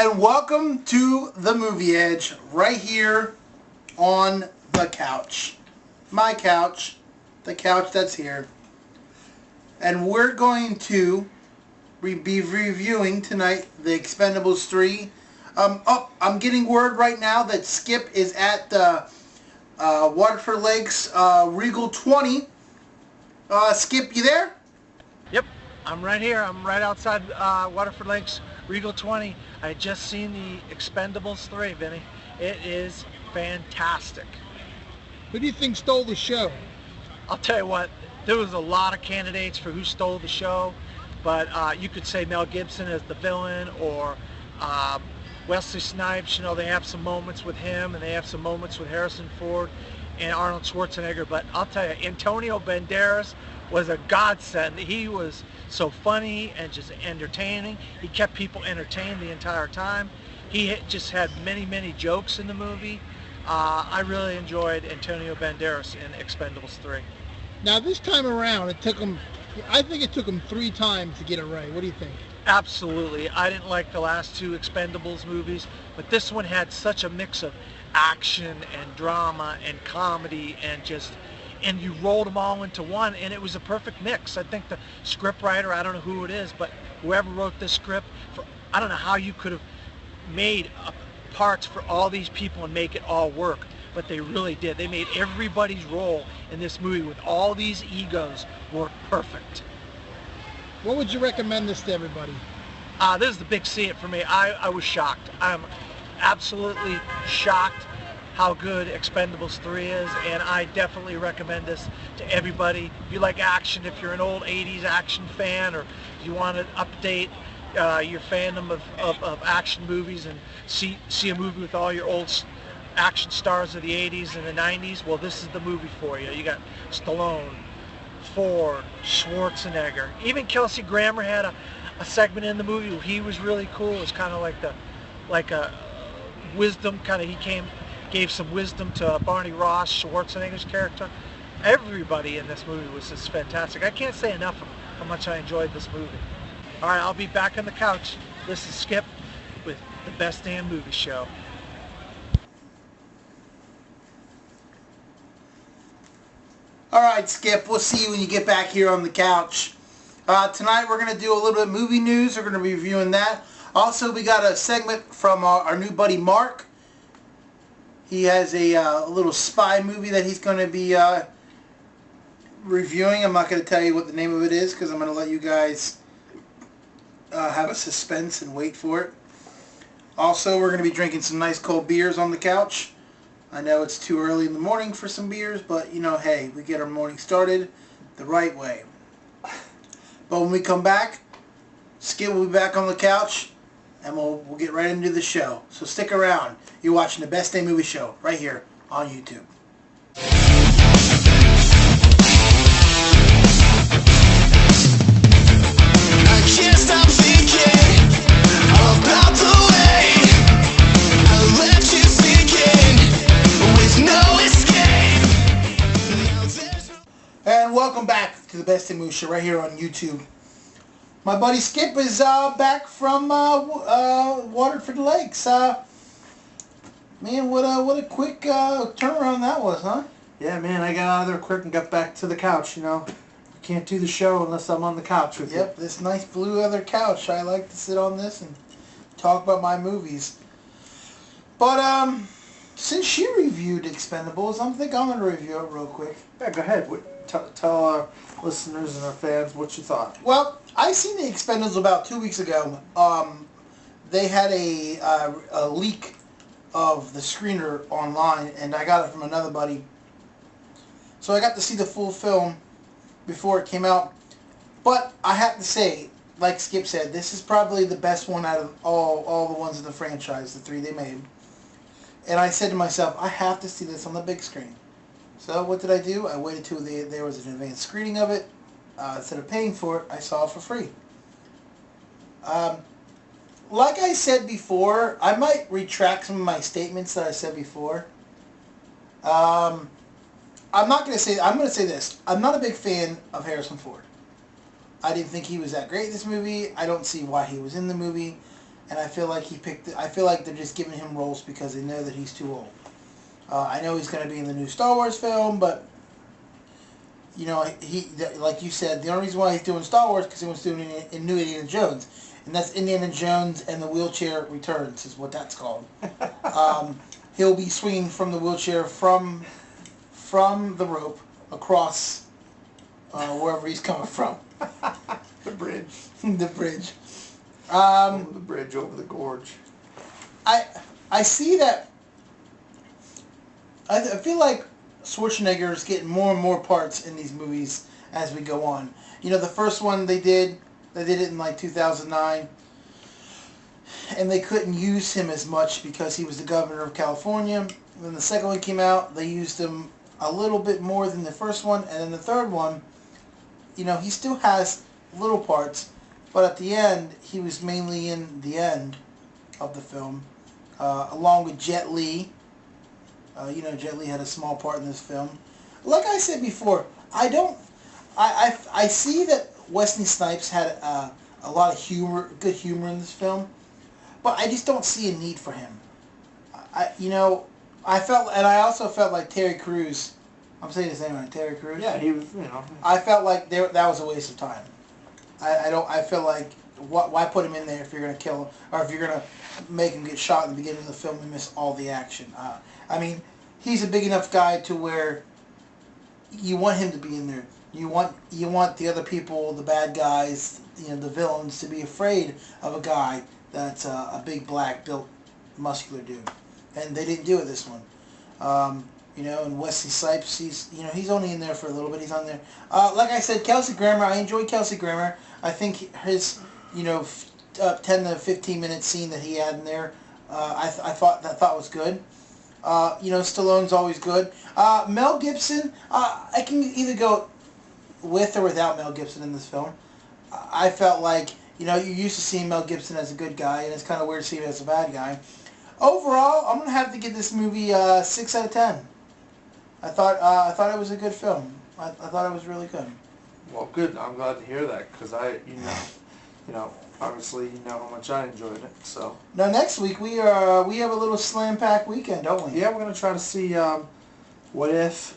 and welcome to the Movie Edge, right here on the couch. My couch, the couch that's here. And we're going to be reviewing tonight the Expendables 3. I'm getting word right now that Skip is at the Waterford Lakes Regal 20. Skip, you there? Yep, I'm right here. I'm right outside Waterford Lakes Regal 20. I had just seen the Expendables 3, Vinny. It is fantastic. Who do you think stole the show? I'll tell you what, there was a lot of candidates for who stole the show, but you could say Mel Gibson as the villain, or Wesley Snipes. You know, they have some moments with him, and they have some moments with Harrison Ford and Arnold Schwarzenegger. But I'll tell you, Antonio Banderas was a godsend. He was so funny and just entertaining. He kept people entertained the entire time. He just had many jokes in the movie. I really enjoyed Antonio Banderas in Expendables 3. Now this time around, I think it took him 3 times to get it right. What do you think? Absolutely. I didn't like the last 2 Expendables movies, but this one had such a mix of action and drama and comedy and you rolled them all into one, and it was a perfect mix. I think the script writer, I don't know who it is, but whoever wrote this script, I don't know how you could have made parts for all these people and make it all work, but they really did. They made everybody's role in this movie with all these egos work perfect. What would you recommend this to everybody? This is the big see it for me. I was shocked. I'm absolutely shocked how good Expendables 3 is, and I definitely recommend this to everybody. If you like action, if you're an old 80s action fan, or if you want to update your fandom of action movies and see a movie with all your old action stars of the 80s and the 90s, well, this is the movie for you. You got Stallone, Ford, Schwarzenegger. Even Kelsey Grammer had a segment in the movie where he was really cool. It was kind of like a wisdom, gave some wisdom to Barney Ross, Schwarzenegger's character. Everybody in this movie was just fantastic. I can't say enough of how much I enjoyed this movie. All right, I'll be back on the couch. This is Skip with the Best Damn Movie Show. All right, Skip, we'll see you when you get back here on the couch. Tonight we're going to do a little bit of movie news. We're going to be reviewing that. Also, we got a segment from our new buddy Mark. He has a little spy movie that he's going to be reviewing. I'm not going to tell you what the name of it is because I'm going to let you guys have a suspense and wait for it. Also, we're going to be drinking some nice cold beers on the couch. I know it's too early in the morning for some beers, but, you know, hey, we get our morning started the right way. But when we come back, Skip will be back on the couch, and we'll get right into the show. So stick around. You're watching the Best Damn Movie Show right here on YouTube. I can't stop thinking about the way I left you sinking with no escape. And welcome back to the Best Damn Movie Show right here on YouTube. My buddy Skip is back from Waterford Lakes. Man, what a quick turnaround that was, huh? Yeah, man, I got out of there quick and got back to the couch, you know. I can't do the show unless I'm on the couch with you. Yep, this nice blue leather couch. I like to sit on this and talk about my movies. But, since she reviewed Expendables, I think I'm going to review it real quick. Yeah, go ahead. Tell our listeners and our fans what you thought. Well, I seen the Expendables about 2 weeks ago. They had a leak of the screener online, and I got it from another buddy. So I got to see the full film before it came out. But I have to say, like Skip said, this is probably the best one out of all the ones in the franchise, the 3 they made. And I said to myself, I have to see this on the big screen. So what did I do? I waited till there was an advanced screening of it. Instead of paying for it, I saw it for free. Like I said before, I might retract some of my statements that I said before. I'm going to say this. I'm not a big fan of Harrison Ford. I didn't think he was that great in this movie. I don't see why he was in the movie. and I feel like I feel like they're just giving him roles because they know that he's too old. I know he's going to be in the new Star Wars film, but you know, like you said, the only reason why he's doing Star Wars because he wants to do it in New Indiana Jones, and that's Indiana Jones and the Wheelchair Returns is what that's called. He'll be swinging from the wheelchair from the rope across wherever he's coming from. The bridge. The bridge. Over the bridge over the gorge. I see that. I feel like Schwarzenegger is getting more and more parts in these movies as we go on. You know, the first one they did it in like 2009, and they couldn't use him as much because he was the governor of California. And then the second one came out, they used him a little bit more than the first one, and then the third one, you know, he still has little parts, but at the end, he was mainly in the end of the film, along with Jet Li. You know, Jet Li had a small part in this film. Like I said before, I see that Wesley Snipes had a lot of good humor in this film, but I just don't see a need for him. I also felt like Terry Crews. I'm saying his name right, Terry Crews. Yeah, he was. You know. I felt like that was a waste of time. I feel like why put him in there if you're gonna kill him or if you're gonna make him get shot in the beginning of the film and miss all the action. I mean, he's a big enough guy to where you want him to be in there. You want the other people, the bad guys, you know, the villains, to be afraid of a guy that's a big black built muscular dude, and they didn't do it this one. You know, and Wesley Snipes, he's only in there for a little bit. He's on there. Like I said, Kelsey Grammer. I enjoy Kelsey Grammer. I think his 10 to 15 minute scene that he had in there, I thought was good. Stallone's always good. Mel Gibson, I can either go with or without Mel Gibson in this film. I felt like, you're used to seeing Mel Gibson as a good guy, and it's kind of weird to see him as a bad guy. Overall, I'm going to have to give this movie 6 out of 10. I thought it was a good film. I thought it was really good. Well, good. I'm glad to hear that because obviously you know how much I enjoyed it. So now next week we have a little slam pack weekend, don't we? Yeah, we're gonna try to see what if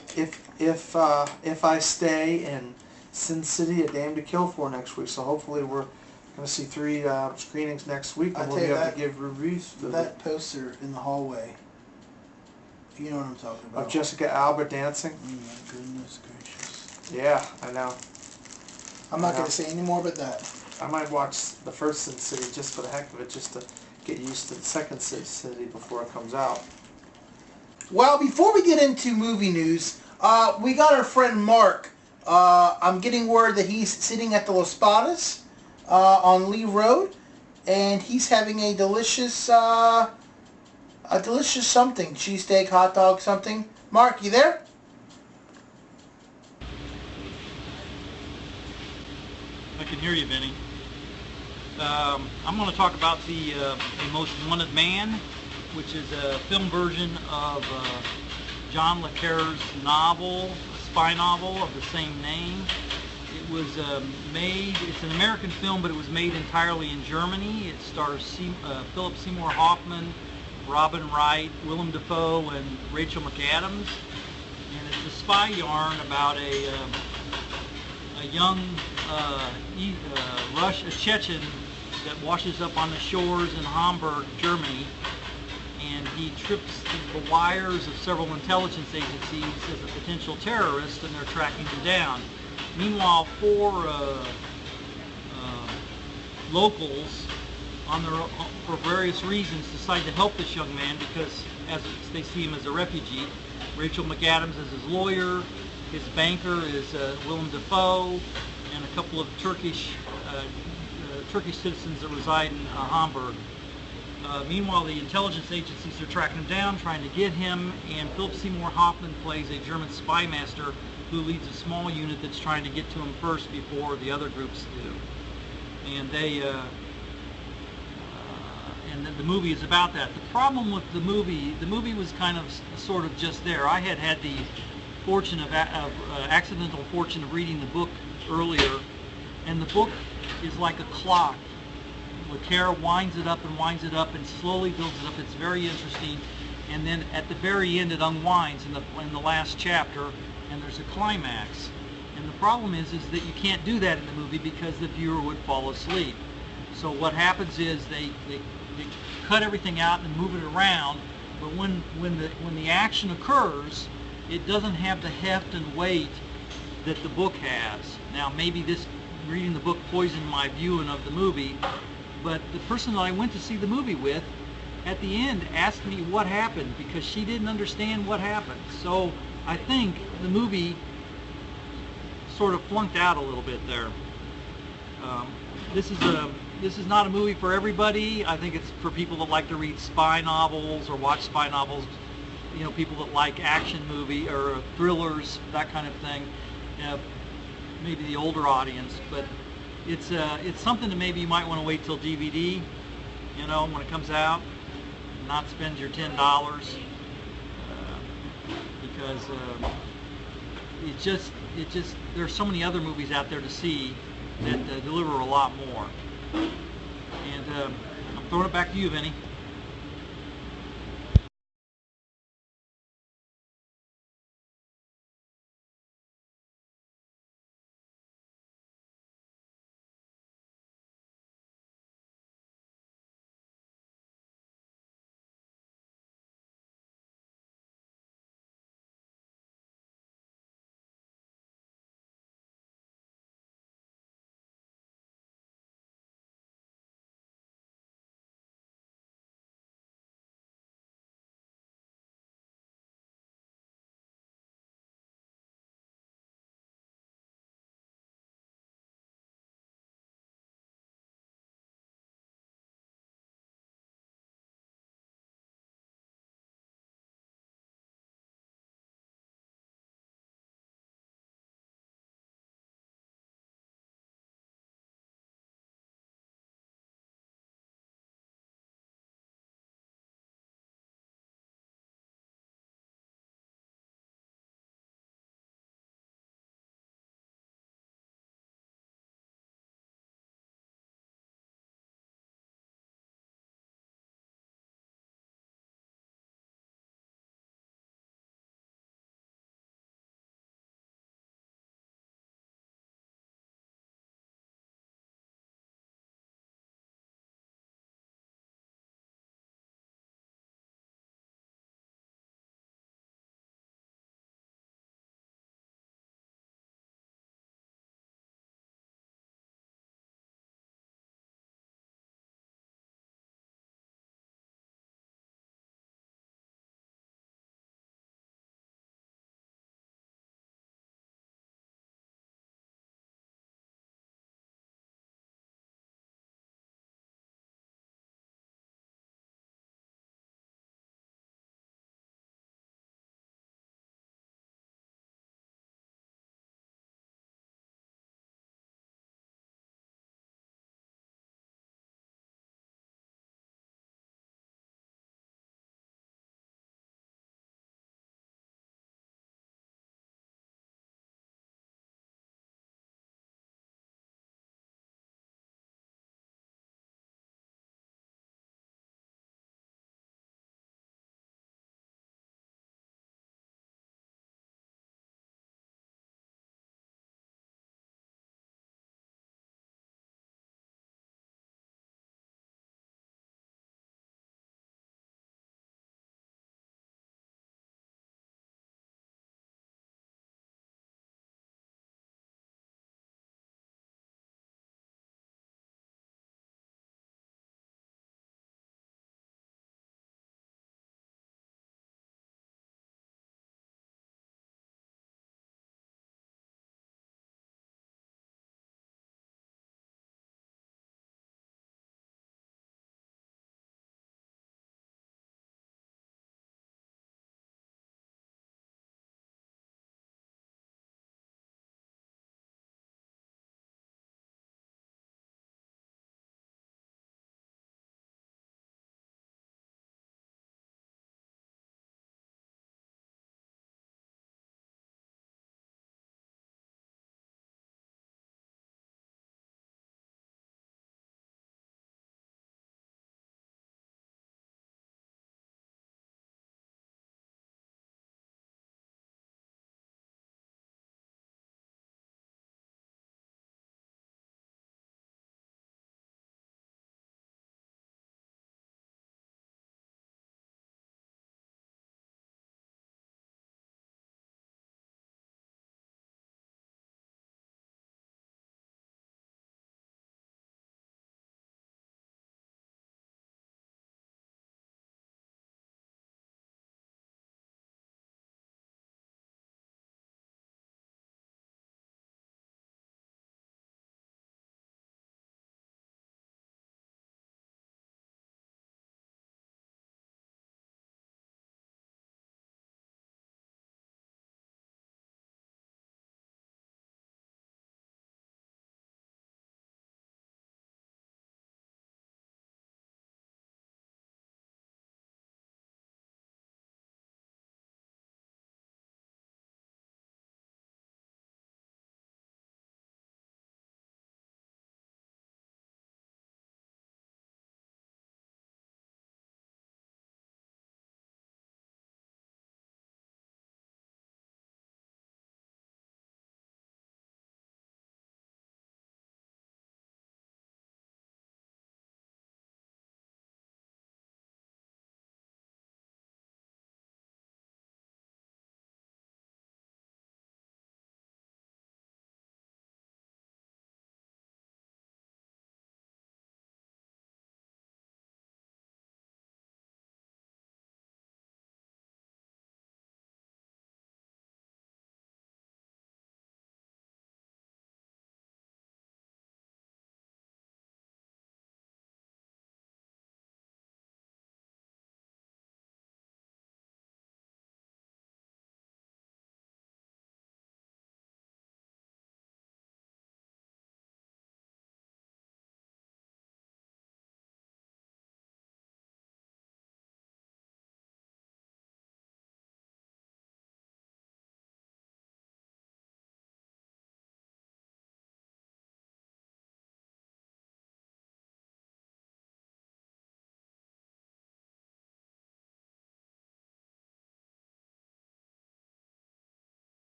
I stay in Sin City, A Dame to Kill For next week. So hopefully we're gonna see 3 screenings next week, and we'll be able to give reviews. That poster in the hallway. You know what I'm talking about. Of Jessica Alba dancing. Oh my goodness gracious. Yeah, I know. I'm not gonna say any more but that. I might watch the first Sin City just for the heck of it, just to get used to the second Sin City before it comes out. Well, before we get into movie news, we got our friend Mark. I'm getting word that he's sitting at the Los Patas on Lee Road, and he's having a delicious something, cheesesteak, hot dog, something. Mark, you there? I can hear you, Vinny. I'm going to talk about the Most Wanted Man, which is a film version of John le Carre's novel, a spy novel of the same name. It was made, it's an American film, but it was made entirely in Germany. It stars Philip Seymour Hoffman, Robin Wright, Willem Dafoe, and Rachel McAdams. And it's a spy yarn about a young a Chechen that washes up on the shores in Hamburg, Germany, and he trips the wires of several intelligence agencies as a potential terrorist, and they're tracking him down. Meanwhile, 4 locals, for various reasons, decide to help this young man because they see him as a refugee. Rachel McAdams is his lawyer, his banker is Willem Dafoe, and a couple of Turkish citizens that reside in Hamburg. Meanwhile, the intelligence agencies are tracking him down, trying to get him, and Philip Seymour Hoffman plays a German spy master who leads a small unit that's trying to get to him first before the other groups do. And and the movie is about that. The problem with the movie was kind of sort of just there. I had the fortune accidental fortune of reading the book earlier, and the book is like a clock. LeCaire winds it up and slowly builds it up. It's very interesting. And then at the very end, it unwinds in the last chapter, and there's a climax. And the problem is that you can't do that in the movie because the viewer would fall asleep. So what happens is they cut everything out and move it around, but when the action occurs, it doesn't have the heft and weight that the book has. Now maybe reading the book poisoned my viewing of the movie, but the person that I went to see the movie with at the end asked me what happened because she didn't understand what happened. So I think the movie sort of flunked out a little bit there. This is not a movie for everybody. I think it's for people that like to read spy novels or watch spy novels. You know, people that like action movie or thrillers, that kind of thing. Maybe the older audience, but it's something that maybe you might want to wait till DVD. You know, when it comes out, and not spend your $10 because it just there's so many other movies out there to see that deliver a lot more. And I'm throwing it back to you, Vinny.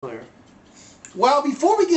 Clear. Well, before we get